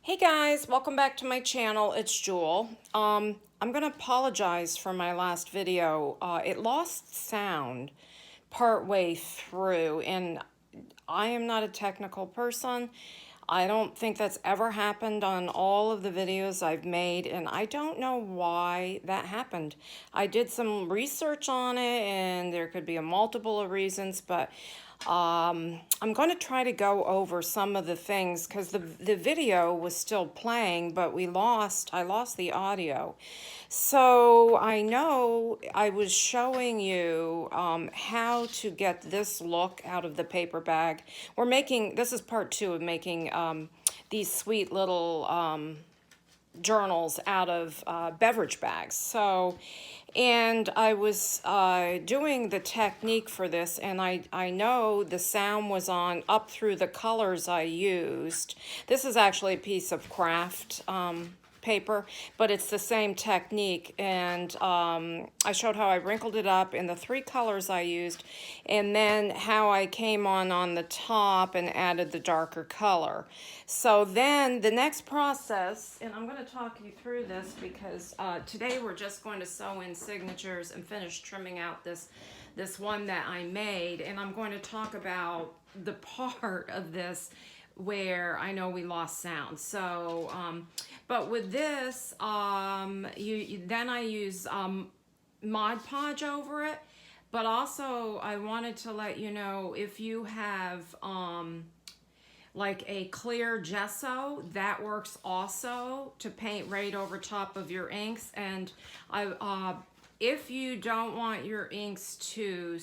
Hey guys, welcome back to my channel. It's Jewel. I'm gonna apologize for my last video. It lost sound partway through, and I am not a technical person. I don't think that's ever happened on all of the videos I've made, and I don't know why that happened. I did some research on it, and there could be a multiple of reasons, but I'm going to try to go over some of the things because the video was still playing, but I lost the audio. So I know I was showing you how to get this look out of the paper bag. This is part two of making these sweet little journals out of beverage bags. And I was doing the technique for this, and I know the sound was on up through the colors I used. This is actually a piece of craft paper, but it's the same technique. And I showed how I wrinkled it up in the three colors I used, and then how I came on the top and added the darker color. So then the next process, and I'm going to talk you through this because today we're just going to sew in signatures and finish trimming out this one that I made, and I'm going to talk about the part of this where I know we lost sound. So, but with this, then I use Mod Podge over it. But also, I wanted to let you know if you have like a clear gesso, that works also to paint right over top of your inks. And if you don't want your inks to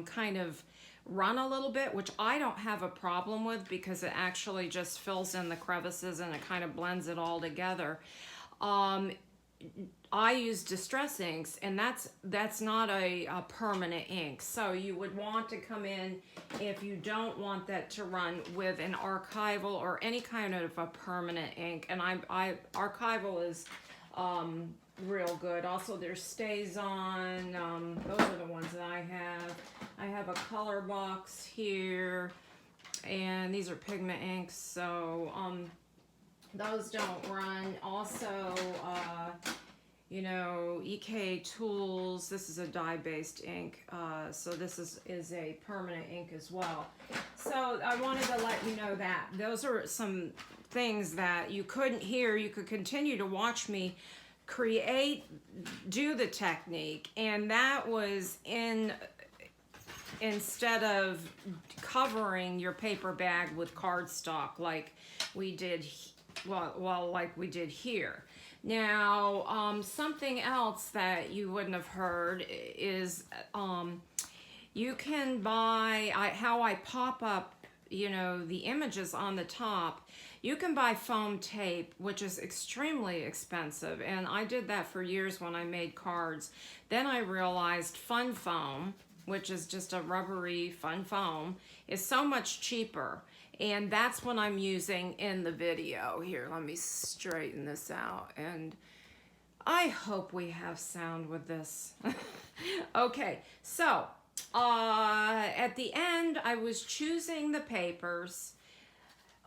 kind of run a little bit, which I don't have a problem with because it actually just fills in the crevices and it kind of blends it all together. I use distress inks, and that's not a permanent ink. So you would want to come in, if you don't want that to run, with an archival or any kind of a permanent ink. And archival is real good. Also, there's StazOn. Those are the ones that I have. I have a color box here, and these are pigment inks, so those don't run. Also, you know, EK Tools, this is a dye-based ink, so this is a permanent ink as well. So I wanted to let you know that. Those are some things that you couldn't hear. You could continue to watch me do the technique, and that was instead of covering your paper bag with cardstock like we did, like we did here. Now, something else that you wouldn't have heard is you can buy, how I pop up, you know, the images on the top. You can buy foam tape, which is extremely expensive, and I did that for years when I made cards. Then I realized fun foam, which is just a rubbery fun foam, is so much cheaper. And that's what I'm using in the video. Here, let me straighten this out. And I hope we have sound with this. Okay, so at the end, I was choosing the papers.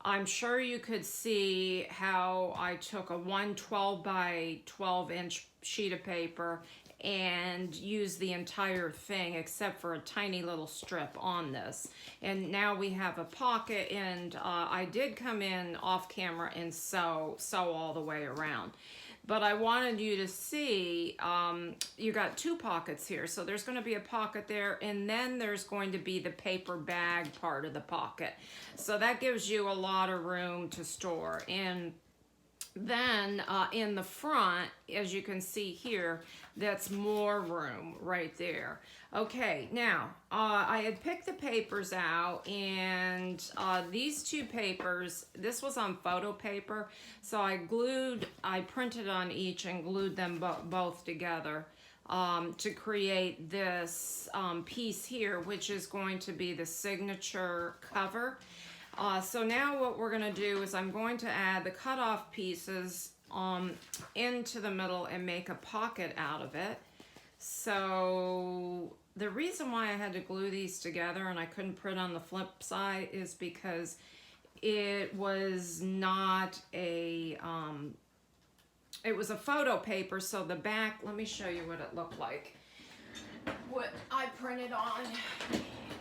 I'm sure you could see how I took a 112 by 12 inch sheet of paper and use the entire thing except for a tiny little strip on this. And now we have a pocket, and I did come in off camera and sew all the way around. But I wanted you to see, you got two pockets here. So there's going to be a pocket there, and then there's going to be the paper bag part of the pocket. So that gives you a lot of room to store. And then in the front, as you can see here, that's more room right there. Okay, now I had picked the papers out, and these two papers, this was on photo paper, so I printed on each and glued them both together to create this piece here, which is going to be the signature cover. So now what we're going to do is I'm going to add the cutoff pieces into the middle and make a pocket out of it. So the reason why I had to glue these together and I couldn't print on the flip side is because it was not a, it was a photo paper, so the back, let me show you what it looked like. What I printed on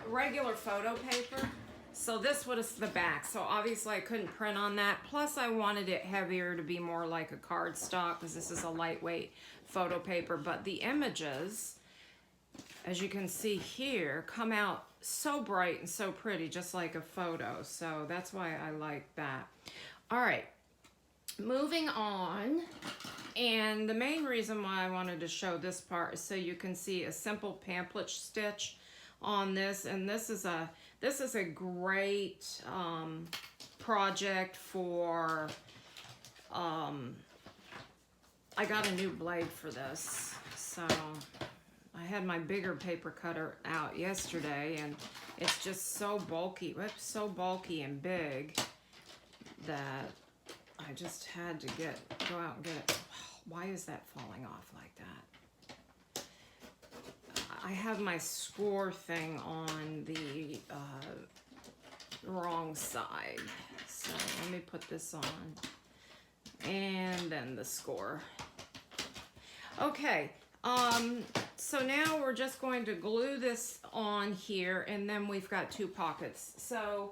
regular photo paper. So this was the back. So obviously I couldn't print on that. Plus I wanted it heavier to be more like a cardstock because this is a lightweight photo paper. But the images, as you can see here, come out so bright and so pretty, just like a photo. So that's why I like that. All right, moving on. And the main reason why I wanted to show this part is so you can see a simple pamphlet stitch on this. And this is a great project for, I got a new blade for this. So I had my bigger paper cutter out yesterday and it's just so bulky. It's so bulky and big that I just had to go out and get it. Why is that falling off like that? I have my score thing on the wrong side. So let me put this on. And then the score. Okay, so now we're just going to glue this on here, and then we've got two pockets. So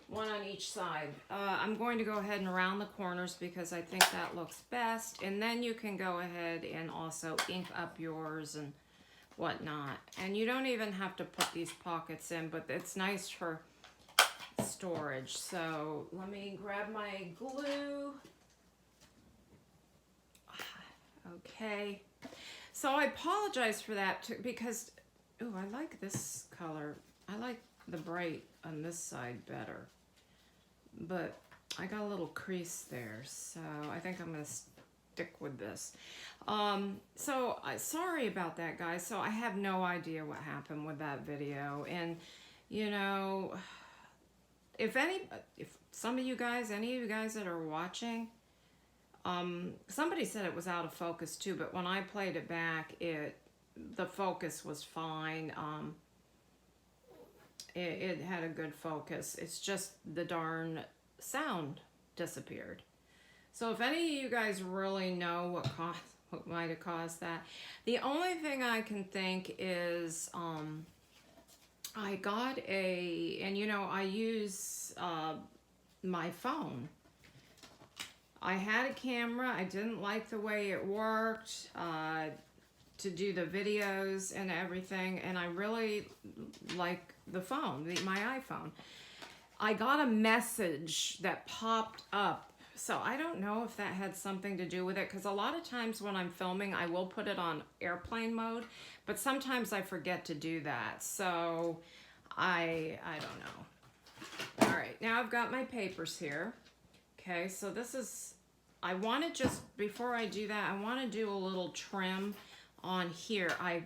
one on each side. I'm going to go ahead and round the corners because I think that looks best. And then you can go ahead and also ink up yours and whatnot. And you don't even have to put these pockets in, but it's nice for storage. So let me grab my glue. Okay. So I apologize for that too, because, oh, I like this color. I like the bright on this side better, but I got a little crease there, so I think I'm gonna stick with this. So sorry about that, guys. So I have no idea what happened with that video, and you know, if some of you guys, any of you guys that are watching, somebody said it was out of focus too, but when I played it back, the focus was fine. It had a good focus. It's just the darn sound disappeared. So if any of you guys really know what might have caused that, the only thing I can think is I got and you know, I use my phone. I had a camera. I didn't like the way it worked to do the videos and everything, and I really like the phone, my iPhone. I got a message that popped up, so I don't know if that had something to do with it, because a lot of times when I'm filming, I will put it on airplane mode, but sometimes I forget to do that, so I don't know. All right, now I've got my papers here. Okay, so this is, I want to just, before I do that, I want to do a little trim on here. I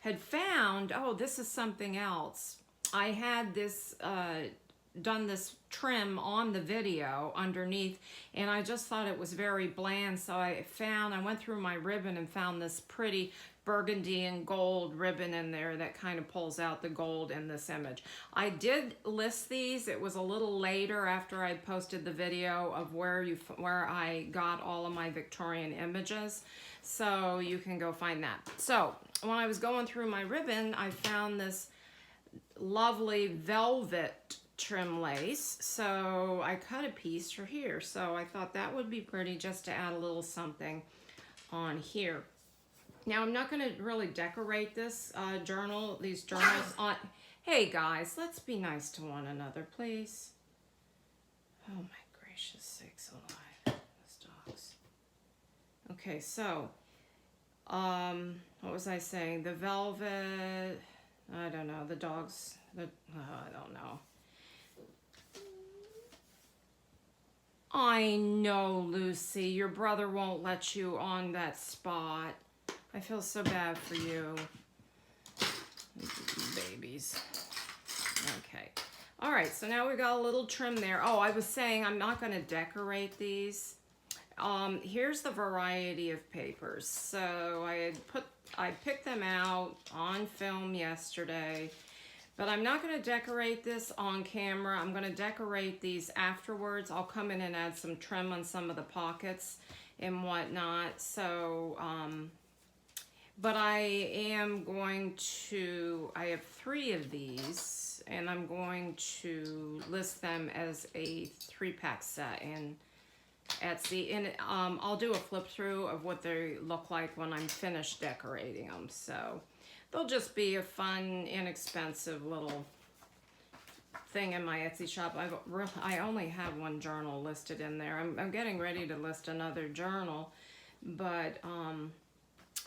had found, oh, this is something else. I had this, done this trim on the video underneath, and I just thought it was very bland, so I went through my ribbon and found this pretty burgundy and gold ribbon in there that kind of pulls out the gold in this image. I did list these. It was a little later after I posted the video of where I got all of my Victorian images, so you can go find that. So when I was going through my ribbon, I found this lovely velvet trim lace, so I cut a piece for here. So I thought that would be pretty just to add a little something on here. Now I'm not going to really decorate this these journals on. Hey guys, let's be nice to one another, please. Oh my gracious sakes alive, those dogs. Okay, so what was I saying? The velvet, I don't know, the dogs, I don't know. I know, Lucy, your brother won't let you on that spot. I feel so bad for you. Babies. Okay. All right, so now we got a little trim there. Oh, I was saying I'm not going to decorate these. Here's the variety of papers. So I picked them out on film yesterday. But I'm not going to decorate this on camera. I'm going to decorate these afterwards. I'll come in and add some trim on some of the pockets and whatnot. So, but I am going to, I have 3 of these, and I'm going to list them as a 3-pack set in Etsy. And I'll do a flip through of what they look like when I'm finished decorating them. So they'll just be a fun, inexpensive little thing in my Etsy shop. I only have 1 journal listed in there. I'm getting ready to list another journal, but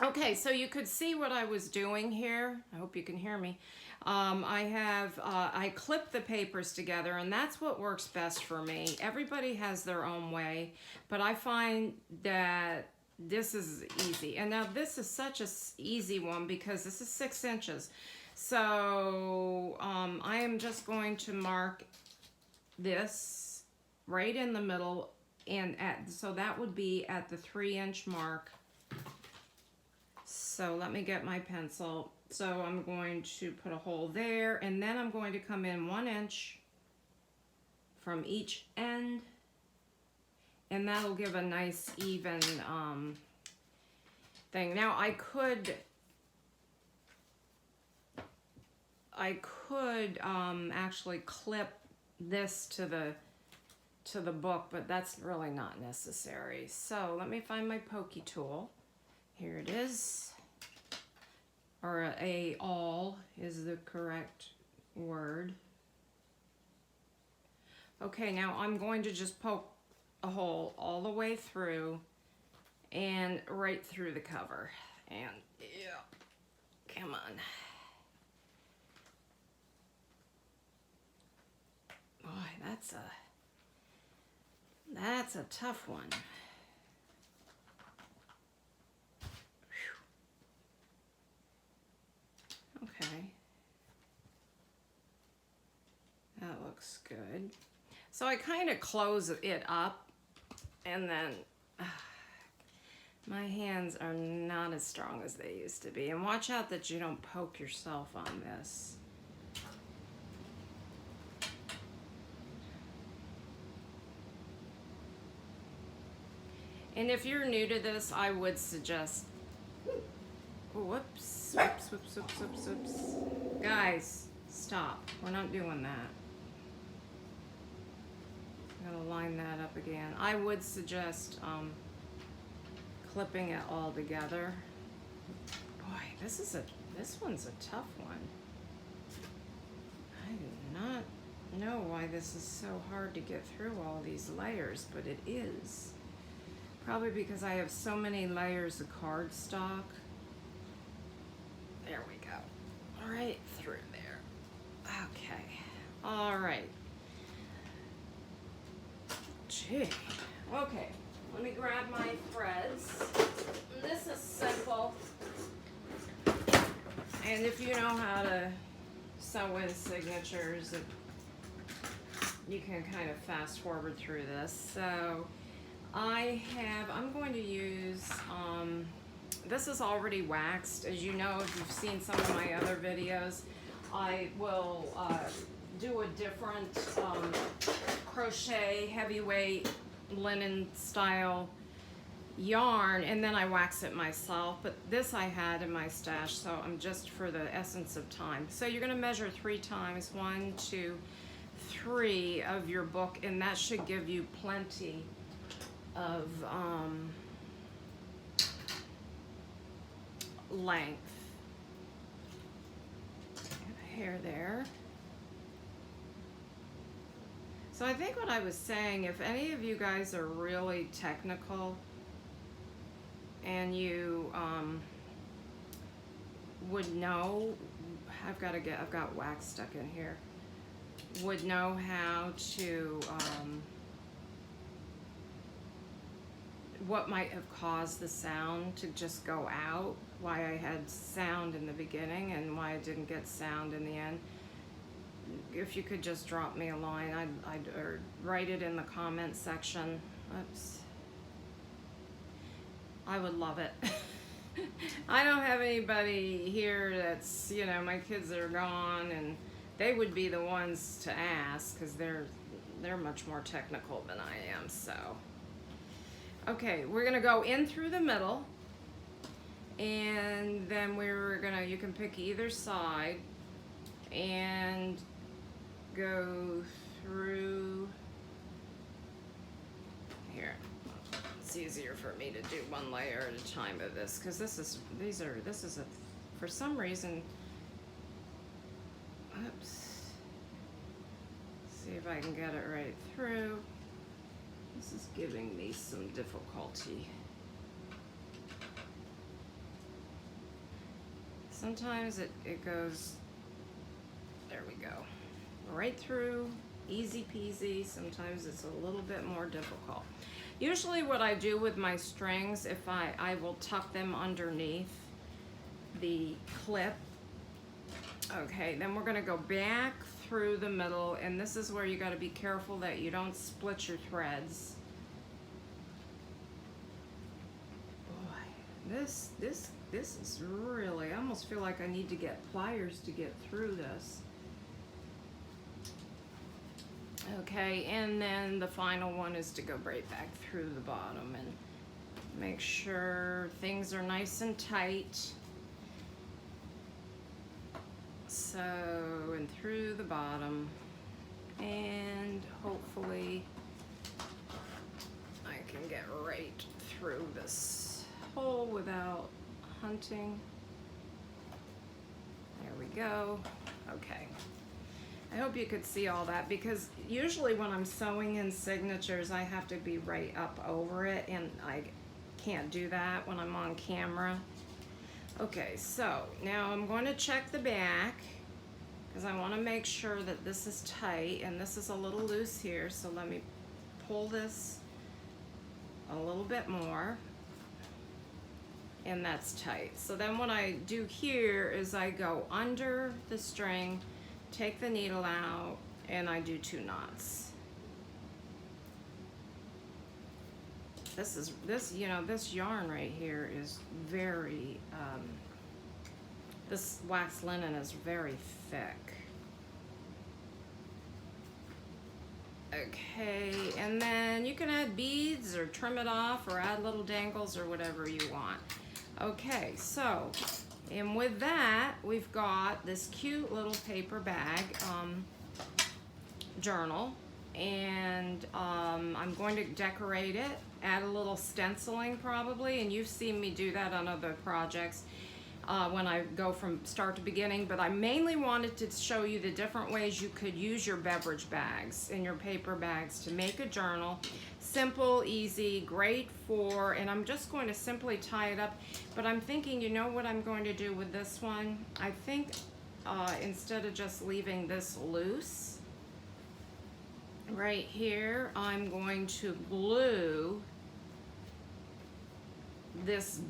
okay, so you could see what I was doing here. I hope you can hear me. I clip the papers together, and that's what works best for me. Everybody has their own way, but I find that this is easy. And now this is such a easy one because this is 6 inches. So I am just going to mark this right in the middle, and so that would be at the 3-inch mark. So let me get my pencil. So I'm going to put a hole there, and then I'm going to come in 1 inch from each end, and that'll give a nice even thing. Now I could actually clip this to the book, but that's really not necessary. So let me find my pokey tool. Here it is. Or a awl is the correct word. Okay, now I'm going to just poke a hole all the way through and right through the cover. And yeah, come on. Boy, that's a tough one. Okay, that looks good. So I kind of close it up, and then my hands are not as strong as they used to be. And watch out that you don't poke yourself on this. And if you're new to this, I would suggest, whoops. Whoops. Guys, stop. We're not doing that. I'm gonna line that up again. I would suggest clipping it all together. Boy, this one's a tough one. I do not know why this is so hard to get through all these layers, but it is. Probably because I have so many layers of cardstock. There we go. Right through there. Okay. All right. Gee. Okay. Let me grab my threads. This is simple. And if you know how to sew in signatures, you can kind of fast forward through this. So I'm going to use, this is already waxed. As you know, if you've seen some of my other videos, I will do a different crochet, heavyweight, linen style yarn, and then I wax it myself. But this I had in my stash, so I'm just for the essence of time. So you're gonna measure 3 times, 1, 2, 3 of your book, and that should give you plenty of length. Get a hair there. So I think what I was saying, if any of you guys are really technical and you would know, I've got wax stuck in here, would know how to what might have caused the sound to just go out, why I had sound in the beginning and why I didn't get sound in the end. If you could just drop me a line, or write it in the comment section. Oops. I would love it. I don't have anybody here that's, you know, my kids are gone and they would be the ones to ask because they're much more technical than I am. So, okay, we're gonna go in through the middle, and then you can pick either side and go through here. It's easier for me to do one layer at a time of this because this is a, for some reason, oops, see if I can get it right through. This is giving me some difficulty. Sometimes it goes, there we go, right through, easy peasy. Sometimes it's a little bit more difficult. Usually what I do with my strings, if I will tuck them underneath the clip. Okay, then we're gonna go back through the middle, and this is where you gotta be careful that you don't split your threads. Boy, this is really, I almost feel like I need to get pliers to get through this. Okay, and then the final one is to go right back through the bottom and make sure things are nice and tight. So, and through the bottom, and hopefully I can get right through this hole without hunting. There we go. Okay. I hope you could see all that, because usually when I'm sewing in signatures, I have to be right up over it, and I can't do that when I'm on camera. Okay, so now I'm going to check the back because I want to make sure that this is tight, and this is a little loose here, so let me pull this a little bit more, and that's tight. So then what I do here is I go under the string, take the needle out, and I do 2 knots. This yarn right here is very, this wax linen is very thick. Okay, and then you can add beads or trim it off or add little dangles or whatever you want. Okay, so, and with that, we've got this cute little paper bag journal, and I'm going to decorate it, add a little stenciling probably, and you've seen me do that on other projects when I go from start to beginning, but I mainly wanted to show you the different ways you could use your beverage bags and your paper bags to make a journal. Simple, easy, great for, and I'm just going to simply tie it up, but I'm thinking, you know what I'm going to do with this one? I think instead of just leaving this loose right here, I'm going to glue this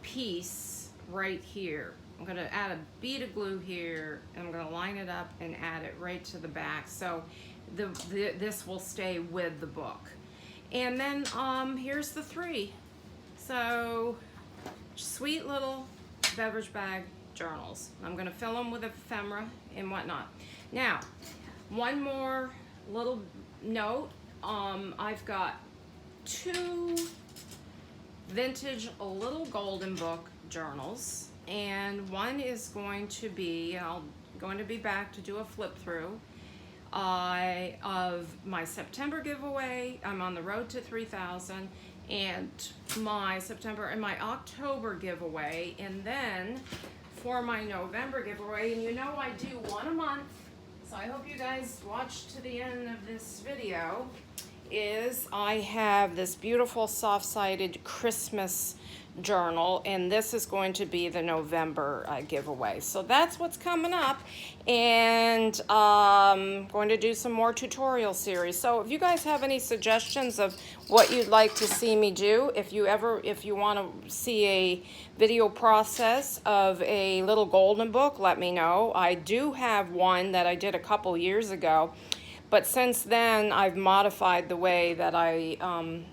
piece right here. I'm going to add a bead of glue here, and I'm going to line it up and add it right to the back, so this will stay with the book. And then here's the 3. So sweet little beverage bag journals. I'm going to fill them with ephemera and whatnot. Now, one more little note. I've got 2 vintage little golden book journals, and one is going to be, going to be back to do a flip through of my September giveaway. I'm on the road to 3,000, and my September and my October giveaway, and then for my November giveaway, and you know I do one a month, so I hope you guys watch to the end of this video, is I have this beautiful soft-sided Christmas journal, and this is going to be the November giveaway. So that's what's coming up, and going to do some more tutorial series. So if you guys have any suggestions of what you'd like to see me do, if you want to see a video process of a little golden book, let me know. I do have one that I did a couple years ago, but since then I've modified the way that I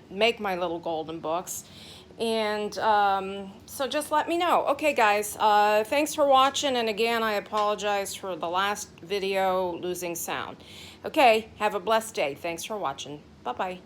make my little golden books. And so just let me know. Okay, guys, thanks for watching. And again, I apologize for the last video losing sound. Okay, have a blessed day. Thanks for watching. Bye-bye.